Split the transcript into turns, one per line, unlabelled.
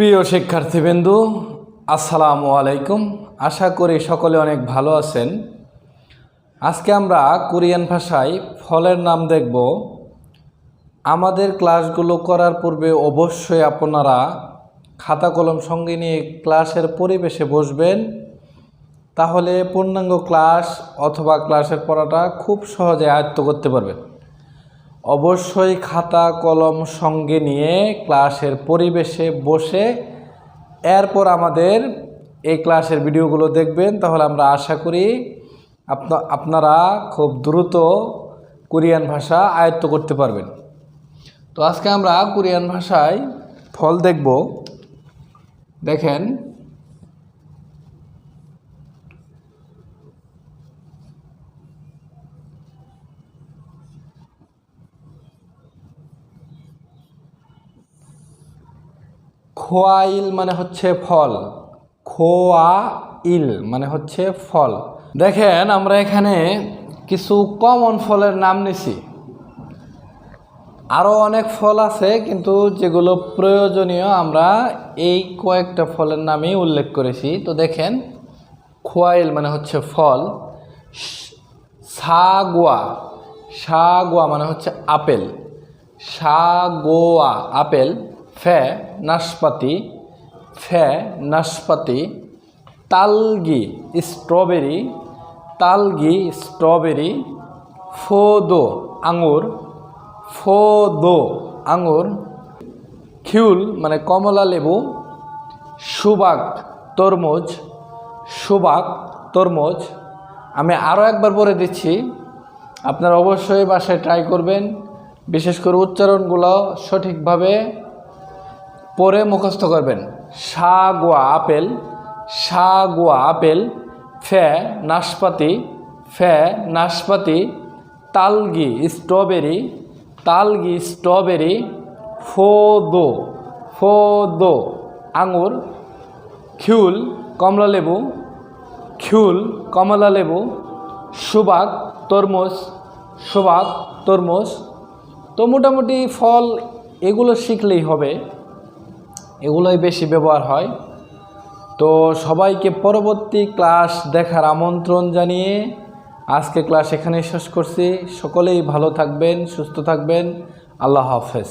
প্রিয় শিক্ষার্থীবৃন্দু, আসসালামু আলাইকুম। আশা করি সকলে অনেক ভালো আছেন। আজকে আমরা কোরিয়ান ভাষায় ফলের নাম দেখব। আমাদের ক্লাসগুলো করার পূর্বে অবশ্যই আপনারা খাতা কলম সঙ্গে নিয়ে ক্লাসের পরিবেশে বসবেন, তাহলে পূর্ণাঙ্গ ক্লাস অথবা ক্লাসের পড়াটা খুব সহজে আয়ত্ত করতে পারবেন। অবশ্যই খাতা কলম সঙ্গে নিয়ে ক্লাসের পরিবেশে বসে এরপর আমাদের এই ক্লাসের ভিডিওগুলো দেখবেন, তাহলে আমরা আশা করি আপনারা খুব দ্রুত কোরিয়ান ভাষা আয়ত্ত করতে পারবেন। তো আজকে আমরা কোরিয়ান ভাষায় ফল দেখব। দেখেন, খোয়াইল মানে হচ্ছে ফল, খোয়াইল মানে হচ্ছে ফল। দেখেন, আমরা এখানে কিছু কমন ফলের নাম নিছি। আরও অনেক ফল আছে, কিন্তু যেগুলো প্রয়োজনীয় আমরা এই কয়েকটা ফলের নামই উল্লেখ করেছি। তো দেখেন, খোয়াইল মানে হচ্ছে ফল। সাগোয়া, সাগোয়া মানে হচ্ছে আপেল, সাগোয়া আপেল। ফে নাশপাতি, ফে নাশপাতি। তালগি স্ট্রবেরি, তালগি স্ট্রবেরি। ফোদো আঙুর, ফোদো আঙুর। খিউল মানে কমলা লেবু। সুবাক তরমুজ, সুবাক তরমুজ। আমি আরও একবার বলে দিচ্ছি, আপনারা অবশ্যই বাসায় ট্রাই করবেন, বিশেষ করে উচ্চারণগুলো সঠিকভাবে পরে মুখস্থ করবেন। সাগোয়া আপেল, সাগোয়া আপেল। ফে নাশপাতি, ফে নাশপাতি। তালগি স্ট্রবেরি, তালগি স্ট্রবেরি। ফোদো, ফোদো আঙুর। খিউল কমলা লেবু, খিউল কমলা লেবু। সুবাক তরমুজ, সুবাক তরমুজ। তো মোটামুটি ফল এগুলো শিখলেই হবে, এগুলোই বেশি ব্যবহার হয়। তো সবাইকে পরবর্তী ক্লাস দেখার আমন্ত্রণ জানিয়ে আজকে ক্লাস এখানেই শেষ করছি। সকলেই ভালো থাকবেন, সুস্থ থাকবেন। আল্লাহ হাফেজ।